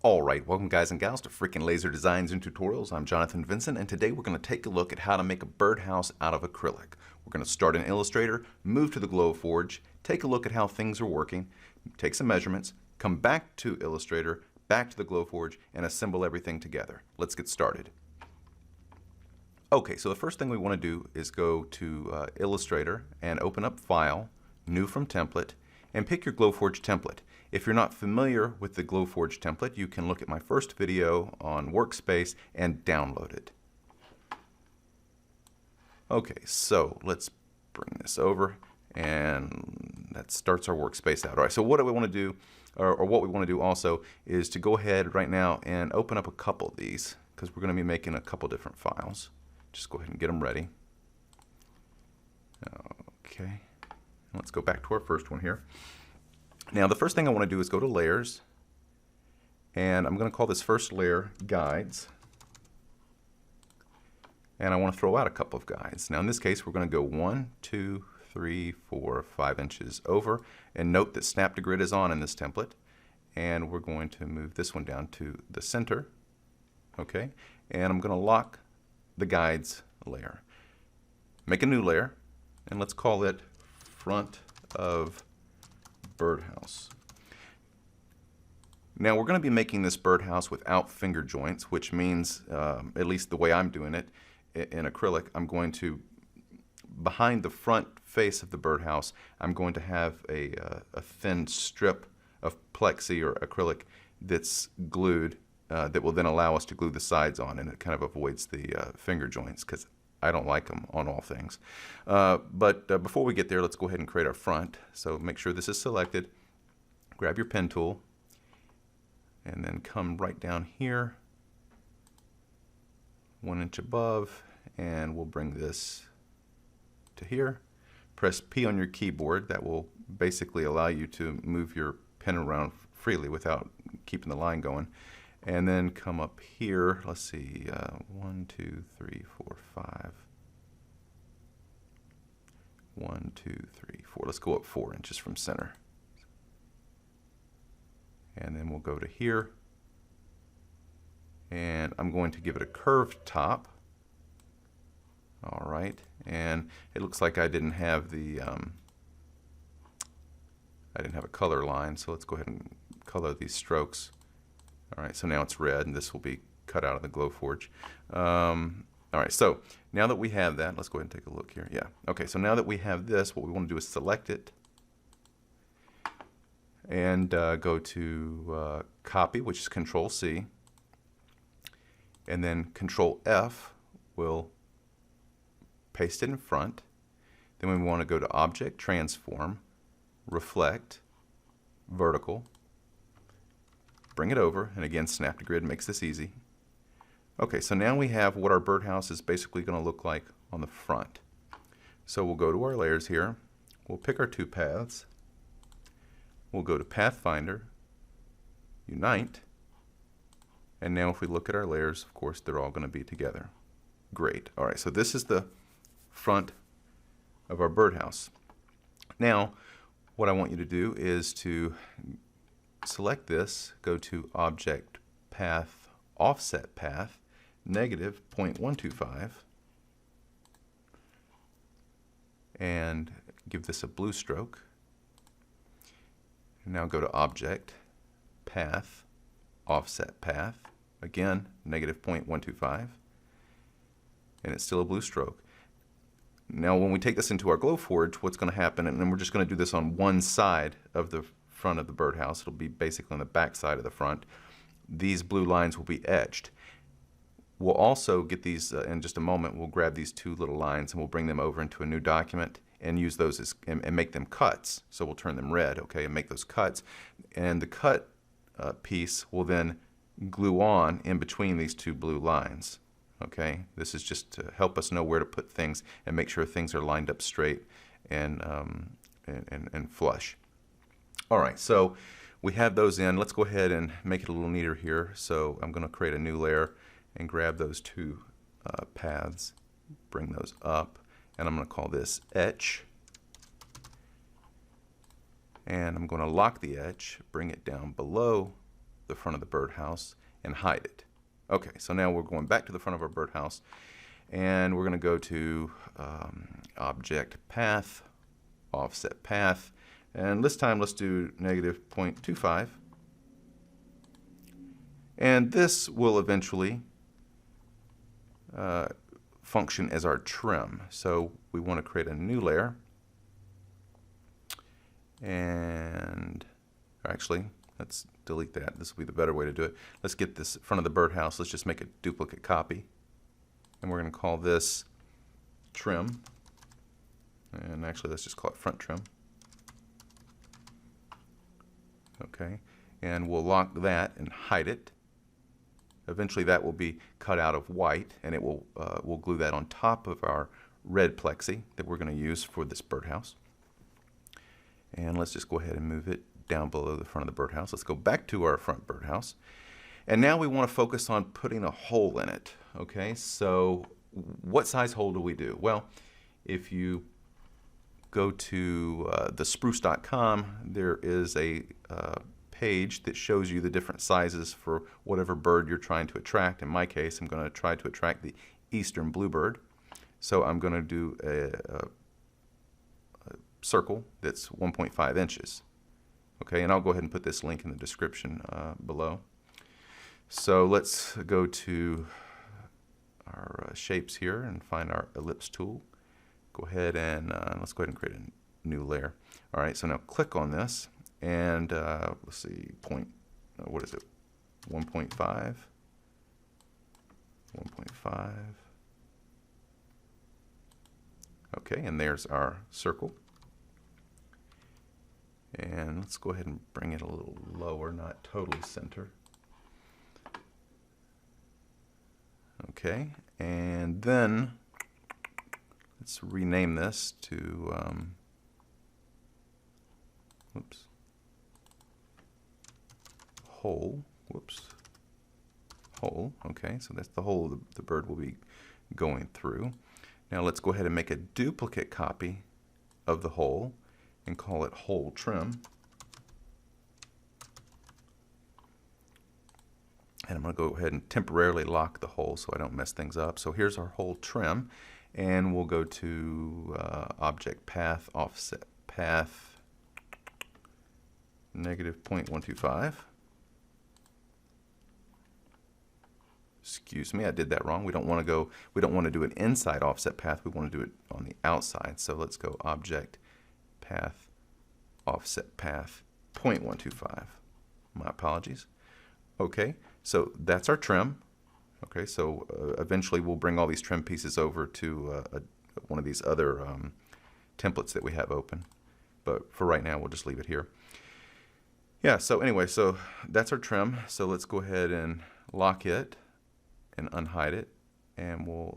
Alright, welcome guys and gals to Freaking Laser Designs and Tutorials. I'm Jonathan Vincent, and today we're going to take a look at how to make a birdhouse out of acrylic. We're going to start in Illustrator, move to the Glowforge, take a look at how things are working, take some measurements, come back to Illustrator, back to the Glowforge, and assemble everything together. Let's get started. Okay, so the first thing we want to do is go to Illustrator and open up File, New from Template, and pick your Glowforge template. If you're not familiar with the Glowforge template, you can look at my first video on Workspace and download it. Okay, so let's bring this over, and that starts our workspace out. All right, so what do we want to do, or what we want to do also, is to go ahead right now and open up a couple of these, because we're going to be making a couple different files. Just go ahead and get them ready. Okay, let's go back to our first one here. Now the first thing I want to do is go to Layers, and I'm going to call this first layer Guides, and I want to throw out a couple of guides. Now in this case we're going to go 1, 2, 3, 4, 5 inches over, and note that Snap to Grid is on in this template, and we're going to move this one down to the center. Okay, and I'm going to lock the guides layer. Make a new layer, and let's call it Front of Birdhouse. Now we're going to be making this birdhouse without finger joints, which means, at least the way I'm doing it in acrylic, I'm going to, behind the front face of the birdhouse, I'm going to have a thin strip of plexi or acrylic that's glued that will then allow us to glue the sides on, and it kind of avoids the finger joints because I don't like them on all things. But before we get there, let's go ahead and create our front. So make sure this is selected. Grab your pen tool and then come right down here, 1 inch above, and we'll bring this to here. Press P on your keyboard. That will basically allow you to move your pen around freely without keeping the line going. And then come up here, let's see, 1, 2, 3, 4, 5. 1, 2, 3, 4. Let's go up 4 inches from center. And then we'll go to here. And I'm going to give it a curved top. All right. And it looks like I didn't have the, I didn't have a color line, so let's go ahead and color these strokes. All right, so now it's red, and this will be cut out of the Glowforge. All right, so now that we have that, let's go ahead and take a look here. Yeah, okay, so now that we have this, what we want to do is select it and go to Copy, which is Control-C, and then Control-F will paste it in front. Then we want to go to Object, Transform, Reflect, Vertical, bring it over, and again, Snap to Grid makes this easy. Okay, so now we have what our birdhouse is basically going to look like on the front. So we'll go to our layers here, we'll pick our two paths, we'll go to Pathfinder, Unite, and now if we look at our layers, of course, they're all going to be together. Great. All right, so this is the front of our birdhouse. Now, what I want you to do is to select this, go to Object, Path, Offset Path, negative 0.125, and give this a blue stroke. And now go to Object, Path, Offset Path, again, negative 0.125, and it's still a blue stroke. Now when we take this into our Glowforge, what's going to happen, and then we're just going to do this on one side of the front of the birdhouse, it'll be basically on the back side of the front, these blue lines will be etched. We'll also get these in just a moment. We'll grab these two little lines and we'll bring them over into a new document and use those as, and make them cuts. So we'll turn them red, okay, and make those cuts. And the cut piece will then glue on in between these two blue lines. Okay, this is just to help us know where to put things and make sure things are lined up straight and flush. All right, so we have those in. Let's go ahead and make it a little neater here. So I'm going to create a new layer and grab those two paths, bring those up, and I'm going to call this Etch. And I'm going to lock the edge, bring it down below the front of the birdhouse and hide it. Okay, so now we're going back to the front of our birdhouse, and we're going to go to Object Path, Offset Path, and this time let's do -0.25. And this will eventually function as our trim. So we want to create a new layer. And actually, let's delete that. This will be the better way to do it. Let's get this front of the birdhouse. Let's just make a duplicate copy. And we're going to call this trim. And actually, let's just call it front trim. Okay. And we'll lock that and hide it. Eventually that will be cut out of white, and it will we'll glue that on top of our red plexi that we're going to use for this birdhouse. And let's just go ahead and move it down below the front of the birdhouse. Let's go back to our front birdhouse. And now we want to focus on putting a hole in it. Okay, so what size hole do we do? Well, if you go to thespruce.com, there is a page that shows you the different sizes for whatever bird you're trying to attract. In my case, I'm going to try to attract the eastern bluebird. So I'm going to do a circle that's 1.5 inches. Okay, and I'll go ahead and put this link in the description below. So let's go to our shapes here and find our ellipse tool. Go ahead and let's go ahead and create a new layer. All right, so now click on this. And let's see, what is it? 1.5. 1.5. Okay, and there's our circle. And let's go ahead and bring it a little lower, not totally center. Okay, and then let's rename this to, whoops. Hole, whoops, hole, okay, so that's the hole the bird will be going through. Now let's go ahead and make a duplicate copy of the hole and call it hole trim. And I'm going to go ahead and temporarily lock the hole so I don't mess things up. So here's our hole trim, and we'll go to Object Path, Offset Path, -0.125. Excuse me, I did that wrong. We don't want to do an inside offset path. We want to do it on the outside. So let's go Object Path, Offset Path, 0.125. My apologies. Okay, so that's our trim. Okay, so eventually we'll bring all these trim pieces over to one of these other templates that we have open. But for right now, we'll just leave it here. Yeah, so anyway, so that's our trim. So let's go ahead and lock it and unhide it, and we'll,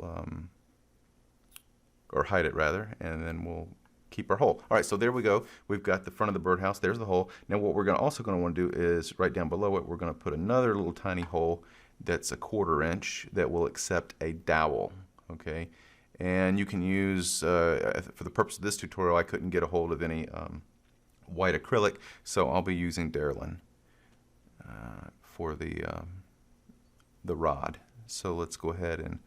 or hide it rather, and then we'll keep our hole. All right, so there we go. We've got the front of the birdhouse. There's the hole. Now what we're also going to want to do is right down below it, we're going to put another little tiny hole that's 1/4 inch that will accept a dowel. Okay, and you can use, for the purpose of this tutorial, I couldn't get a hold of any white acrylic, so I'll be using Derlin for the rod. So let's go ahead and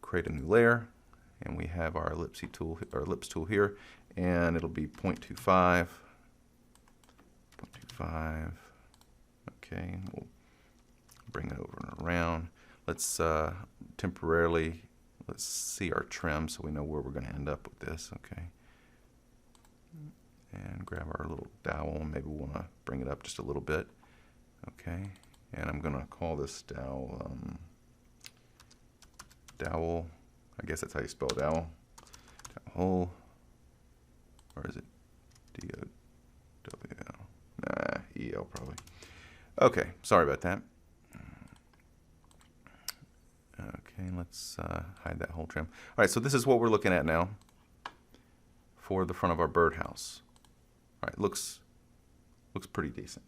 create a new layer, and we have our ellipse tool here, and it'll be 0.25. 0.25. Okay, we'll bring it over and around. Let's temporarily, let's see our trim so we know where we're going to end up with this. Okay, and grab our little dowel, and maybe we want to bring it up just a little bit. Okay, and I'm going to call this dowel, dowel, I guess that's how you spell dowel, dowel, or is it D-O-W-L? Nah, E-L probably. Okay, sorry about that. Okay, let's hide that whole trim. All right, so this is what we're looking at now for the front of our birdhouse. All right, looks pretty decent.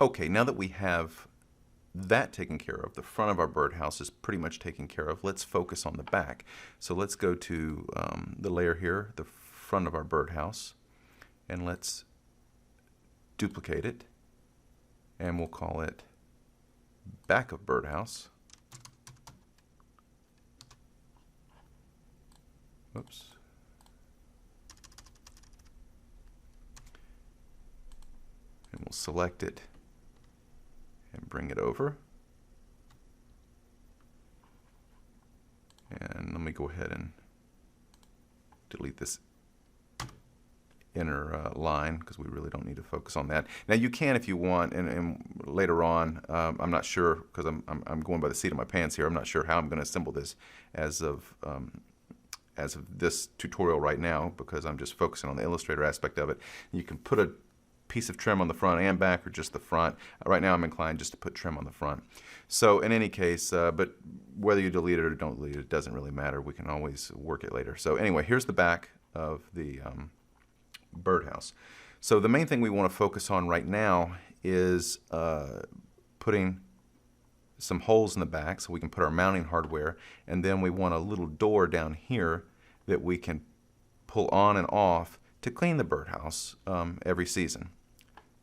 Okay, now that we have that taken care of, the front of our birdhouse is pretty much taken care of. Let's focus on the back. So let's go to the layer here, the front of our birdhouse, and let's duplicate it, and we'll call it back of birdhouse. Oops. And we'll select it and bring it over. And let me go ahead and delete this inner line because we really don't need to focus on that. Now you can if you want, and later on, I'm not sure because I'm going by the seat of my pants here. I'm not sure how I'm going to assemble this as of this tutorial right now because I'm just focusing on the Illustrator aspect of it. You can put a piece of trim on the front and back or just the front. Right now I'm inclined just to put trim on the front. So in any case, but whether you delete it or don't delete it, it doesn't really matter. We can always work it later. So anyway, here's the back of the birdhouse. So the main thing we want to focus on right now is putting some holes in the back so we can put our mounting hardware, and then we want a little door down here that we can pull on and off to clean the birdhouse every season.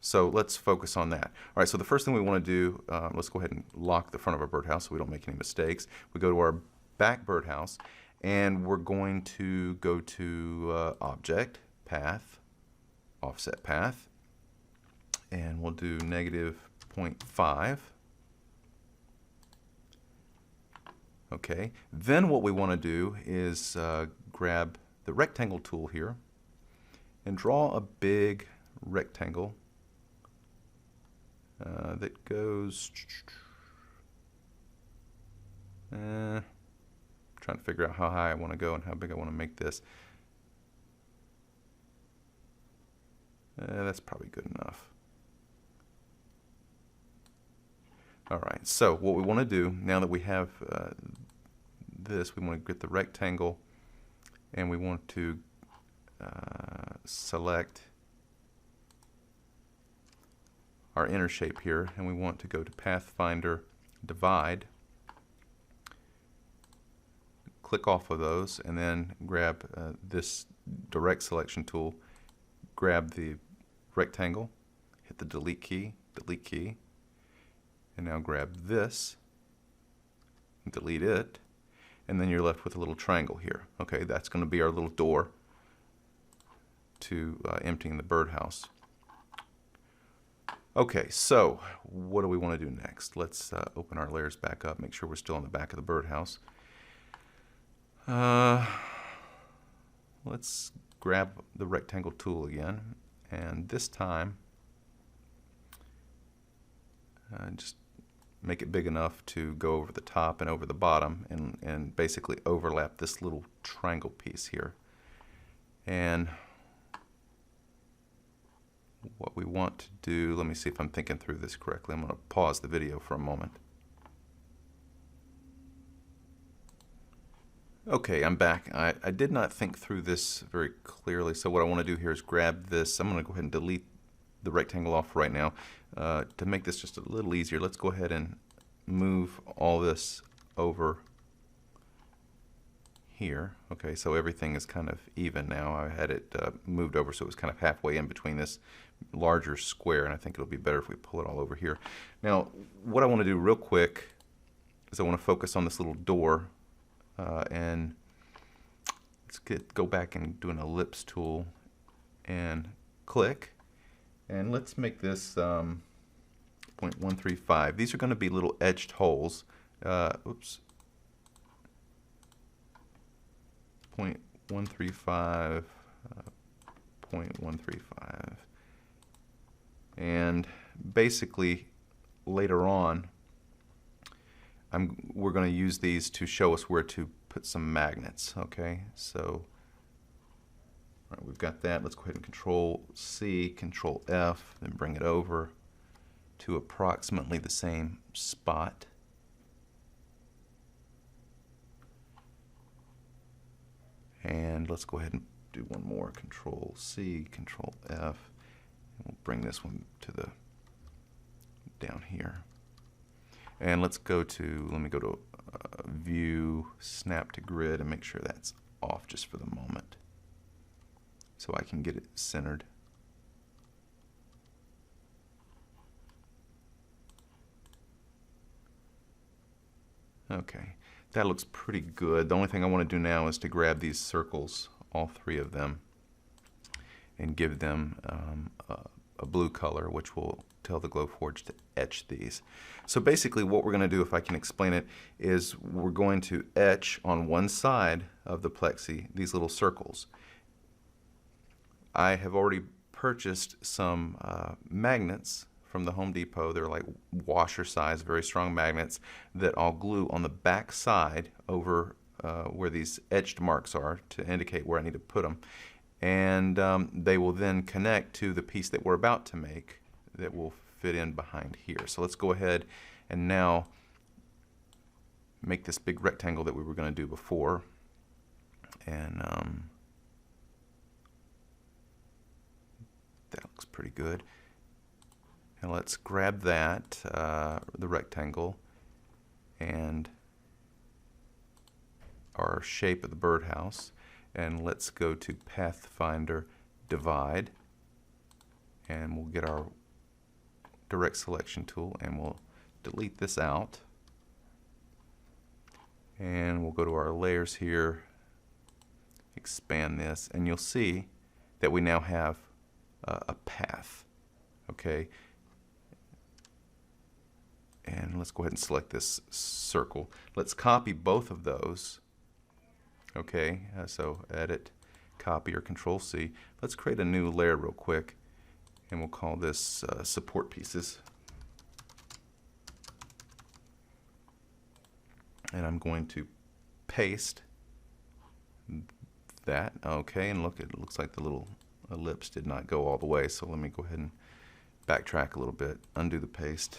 So let's focus on that. All right, so the first thing we want to do, let's go ahead and lock the front of our birdhouse so we don't make any mistakes. We go to our back birdhouse, and we're going to go to Object, Path, Offset Path, and we'll do -0.5. Okay, then what we want to do is grab the rectangle tool here and draw a big rectangle that goes, trying to figure out how high I want to go and how big I want to make this. That's probably good enough. All right, so what we want to do, now that we have this, we want to get the rectangle and we want to select our inner shape here, and we want to go to Pathfinder, Divide, click off of those, and then grab this direct selection tool, grab the rectangle, hit the delete key, and now grab this, delete it, and then you're left with a little triangle here. Okay, that's going to be our little door to emptying the birdhouse. Okay, so what do we want to do next? Let's open our layers back up, make sure we're still on the back of the birdhouse. Let's grab the rectangle tool again, and this time just make it big enough to go over the top and over the bottom and basically overlap this little triangle piece here. And what we want to do, let me see if I'm thinking through this correctly. I'm going to pause the video for a moment. Okay, I'm back. I did not think through this very clearly, so what I want to do here is grab this. I'm going to go ahead and delete the rectangle off right now. To make this just a little easier, let's go ahead and move all this over here. Okay, so everything is kind of even now. I had it moved over so it was kind of halfway in between this larger square, and I think it'll be better if we pull it all over here. Now, what I want to do real quick is I want to focus on this little door, and let's go back and do an ellipse tool and click, and let's make this 0.135. These are going to be little edged holes. Oops. 0.135, 0.135. And basically, later on, we're going to use these to show us where to put some magnets. Okay, so all right, we've got that. Let's go ahead and Control C, Control F, then bring it over to approximately the same spot. And let's go ahead and do one more. Control C, Control F. And we'll bring this one to the down here. And let's go to, let me go to View, Snap to Grid, and make sure that's off just for the moment so I can get it centered. Okay, that looks pretty good. The only thing I want to do now is to grab these circles, all three of them, and give them a blue color, which will tell the Glowforge to etch these. So basically what we're going to do, if I can explain it, is we're going to etch on one side of the plexi these little circles. I have already purchased some magnets from the Home Depot. They're like washer size, very strong magnets that I'll glue on the back side over where these etched marks are to indicate where I need to put them. And they will then connect to the piece that we're about to make that will fit in behind here. So let's go ahead and now make this big rectangle that we were going to do before. And that looks pretty good. And let's grab that, the rectangle, and our shape of the birdhouse, and let's go to Pathfinder, Divide, and we'll get our direct selection tool and we'll delete this out. And we'll go to our layers here, expand this, and you'll see that we now have a path. Okay. And let's go ahead and select this circle. Let's copy both of those. Okay, so edit, copy, or Control C. Let's create a new layer real quick, and we'll call this support pieces. And I'm going to paste that. Okay, and look, it looks like the little ellipse did not go all the way. So let me go ahead and backtrack a little bit, undo the paste.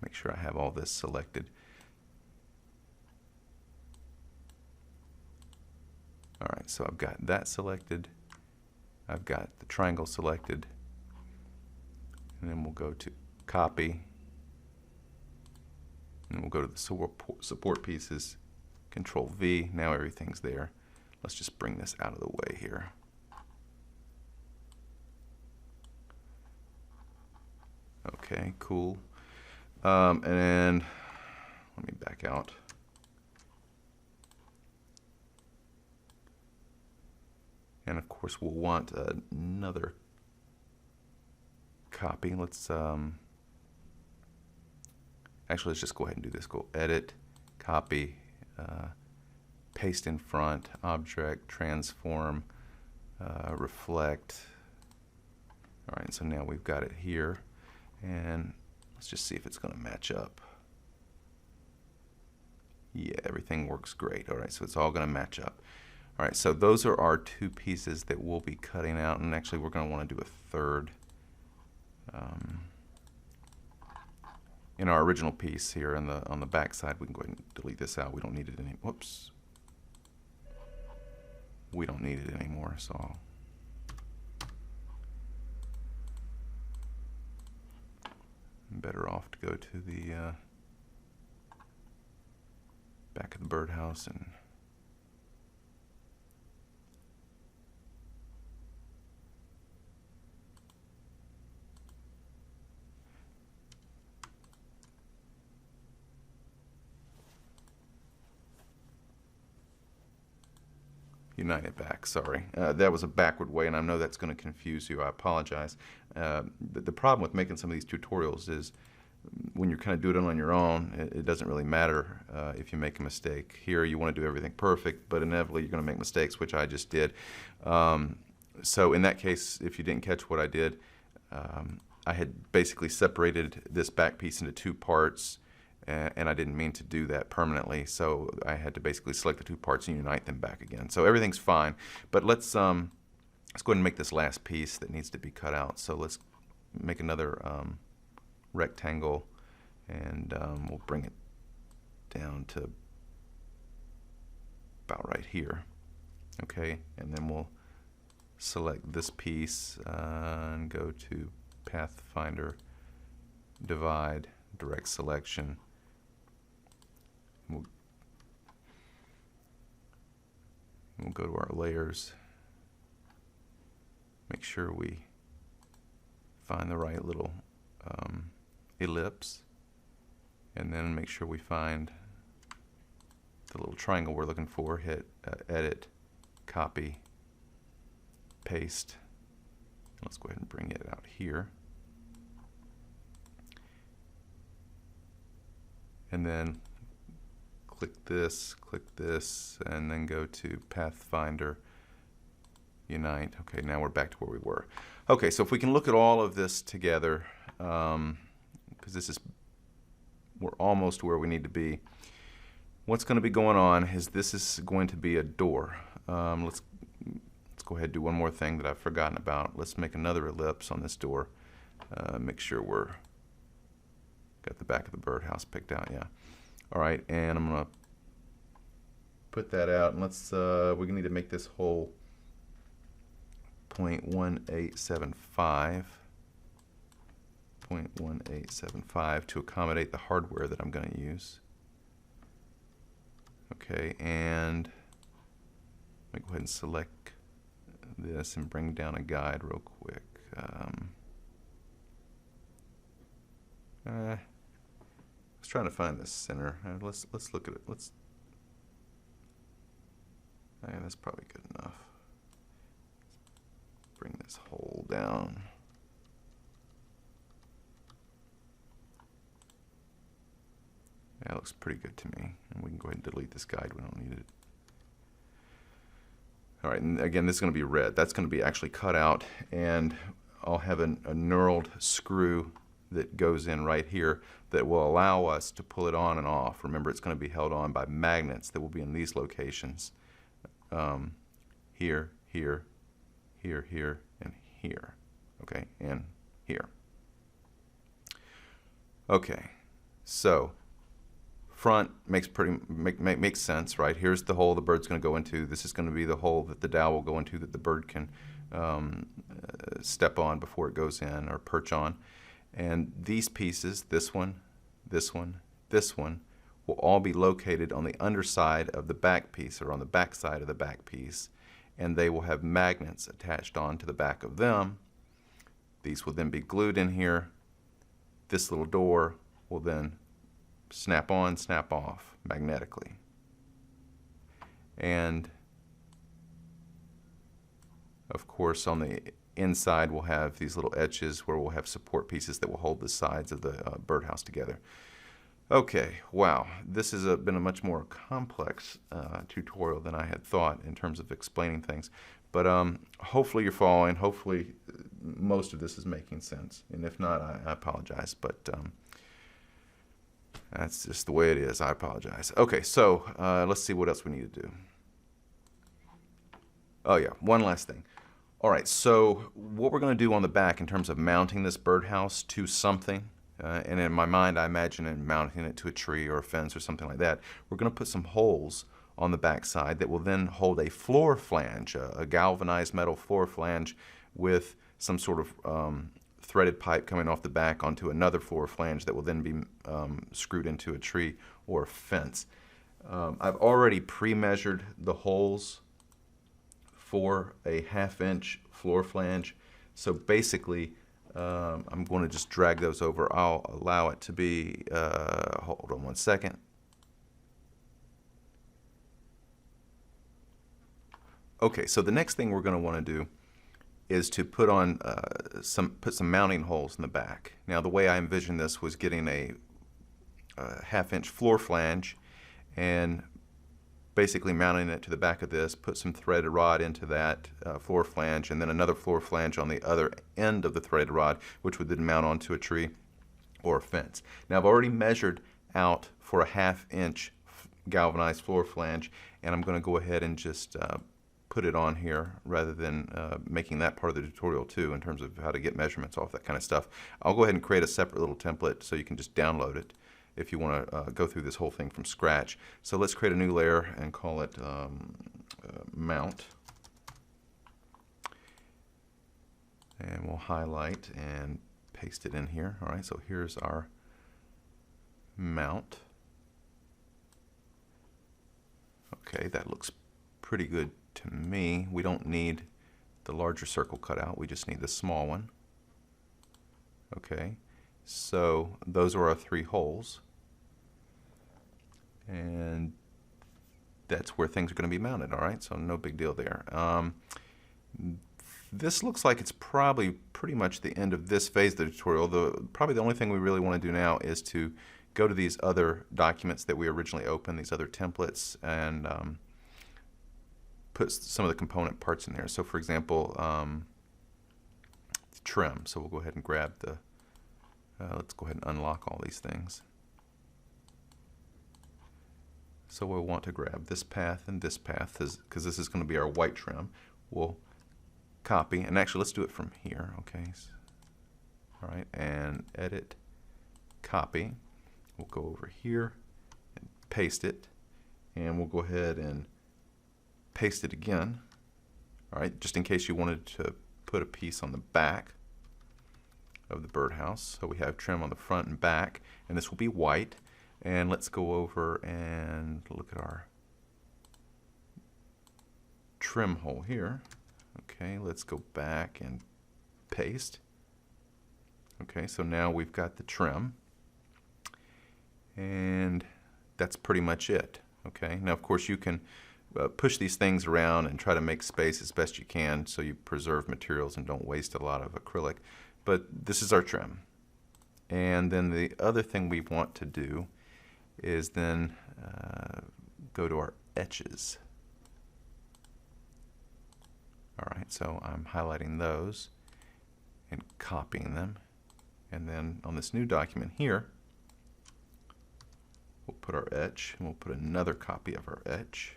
Make sure I have all this selected. Alright, so I've got that selected. I've got the triangle selected. And then we'll go to copy. And we'll go to the support pieces. Control V. Now everything's there. Let's just bring this out of the way here. Okay, cool. And let me back out. And of course we'll want another copy. Let's actually let's just go ahead and do this. Go edit, copy, paste in front, object, transform, reflect. All right, so now we've got it here, and let's just see if it's going to match up. Yeah, everything works great. All right, so it's all going to match up. All right, so those are our two pieces that we'll be cutting out, and actually we're going to want to do a third. In our original piece here on the back side, we can go ahead and delete this out. We don't need it any. Whoops. We don't need it anymore, so I'm better off to go to the back of the birdhouse and unite it back. Sorry, that was a backward way, and I know that's going to confuse you. I apologize. The problem with making some of these tutorials is when you're kind of doing it on your own, it doesn't really matter if you make a mistake. Here you want to do everything perfect, but inevitably you're going to make mistakes, which I just did. So in that case, if you didn't catch what I did, I had basically separated this back piece into two parts, and I didn't mean to do that permanently, so I had to basically select the two parts and unite them back again. So everything's fine, but let's go ahead and make this last piece that needs to be cut out. So let's make another rectangle, and we'll bring it down to about right here. Okay, and then we'll select this piece and go to Pathfinder, divide, direct selection. We'll go to our layers, make sure we find the right little ellipse, and then make sure we find the little triangle we're looking for, hit edit, copy, paste. Let's go ahead and bring it out here. And then click this, and then go to Pathfinder, Unite. Okay, now we're back to where we were. Okay, so if we can look at all of this together, because we're almost where we need to be. What's going to be going on is this is going to be a door. Let's go ahead and do one more thing that I've forgotten about. Let's make another ellipse on this door. Make sure we're got the back of the birdhouse picked out. Yeah. All right, and I'm gonna put that out, and let's we need to make this hole 0.1875 to accommodate the hardware that I'm going to use. Okay, and let me go ahead and select this and bring down a guide real quick. I was trying to find the center. Let's look at it. That's probably good enough. Bring this hole down. That looks pretty good to me. And we can go ahead and delete this guide. We don't need it. All right, and again, this is going to be red. That's going to be actually cut out, and I'll have a knurled screw that goes in right here that will allow us to pull it on and off. Remember, it's going to be held on by magnets that will be in these locations. Here, here, here, here, and here. Okay, and here. Okay, so front makes makes sense, right? Here's the hole the bird's going to go into. This is going to be the hole that the dowel will go into that the bird can step on before it goes in or perch on. And these pieces, this one, this one, this one, will all be located on the underside of the back piece, or on the back side of the back piece, and they will have magnets attached on to the back of them. These will then be glued in here. This little door will then snap on, snap off magnetically. And of course, on the inside we'll have these little edges where we'll have support pieces that will hold the sides of the birdhouse together. Okay, wow, this has been a much more complex tutorial than I had thought in terms of explaining things. But hopefully you're following. Hopefully most of this is making sense. And if not, I apologize. But that's just the way it is. I apologize. Okay, so let's see what else we need to do. Oh yeah, one last thing. All right, so what we're going to do on the back in terms of mounting this birdhouse to something, and in my mind I imagine mounting it to a tree or a fence or something like that, we're going to put some holes on the back side that will then hold a floor flange, a galvanized metal floor flange with some sort of threaded pipe coming off the back onto another floor flange that will then be screwed into a tree or a fence. I've already pre-measured the holes for a 1/2 inch floor flange. So basically, I'm going to just drag those over. I'll allow it to be, hold on one second. Okay, so the next thing we're going to want to do is to put on some mounting holes in the back. Now the way I envisioned this was getting a 1/2 inch floor flange and basically mounting it to the back of this, put some threaded rod into that floor flange, and then another floor flange on the other end of the threaded rod, which would then mount onto a tree or a fence. Now I've already measured out for a 1/2 inch galvanized floor flange, and I'm going to go ahead and just put it on here rather than making that part of the tutorial too in terms of how to get measurements off, that kind of stuff. I'll go ahead and create a separate little template so you can just download it if you want to go through this whole thing from scratch. So let's create a new layer and call it mount. And we'll highlight and paste it in here. All right, so here's our mount. Okay, that looks pretty good to me. We don't need the larger circle cut out, we just need the small one. Okay, so those are our 3 holes, and that's where things are going to be mounted. All right, so no big deal there. This looks like it's probably pretty much the end of this phase of the tutorial. Probably the only thing we really want to do now is to go to these other documents that we originally opened, these other templates, and put some of the component parts in there. So for example, trim. So we'll go ahead and grab the, let's go ahead and unlock all these things. So we'll want to grab this path and this path, because this is going to be our white trim. We'll copy, and actually let's do it from here, okay? All right, and edit, copy. We'll go over here and paste it, and we'll go ahead and paste it again. All right, just in case you wanted to put a piece on the back of the birdhouse. So we have trim on the front and back, and this will be white. And let's go over and look at our trim hole here. Okay, let's go back and paste. Okay, so now we've got the trim, and that's pretty much it. Okay, now of course you can push these things around and try to make space as best you can so you preserve materials and don't waste a lot of acrylic. But this is our trim. And then the other thing we want to do is then go to our etches. All right, so I'm highlighting those and copying them. And then on this new document here, we'll put our etch, and we'll put another copy of our etch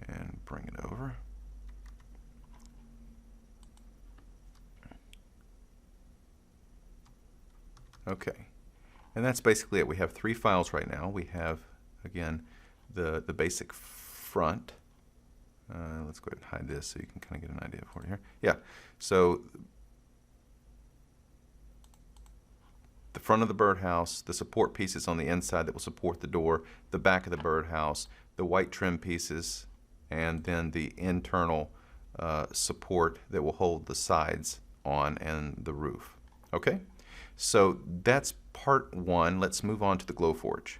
and bring it over. Okay, and that's basically it. We have 3 files right now. We have, again, the basic front. Let's go ahead and hide this so you can kind of get an idea for it here. Yeah, so the front of the birdhouse, the support pieces on the inside that will support the door, the back of the birdhouse, the white trim pieces, and then the internal support that will hold the sides on and the roof. Okay, so that's part 1. Let's move on to the Glowforge.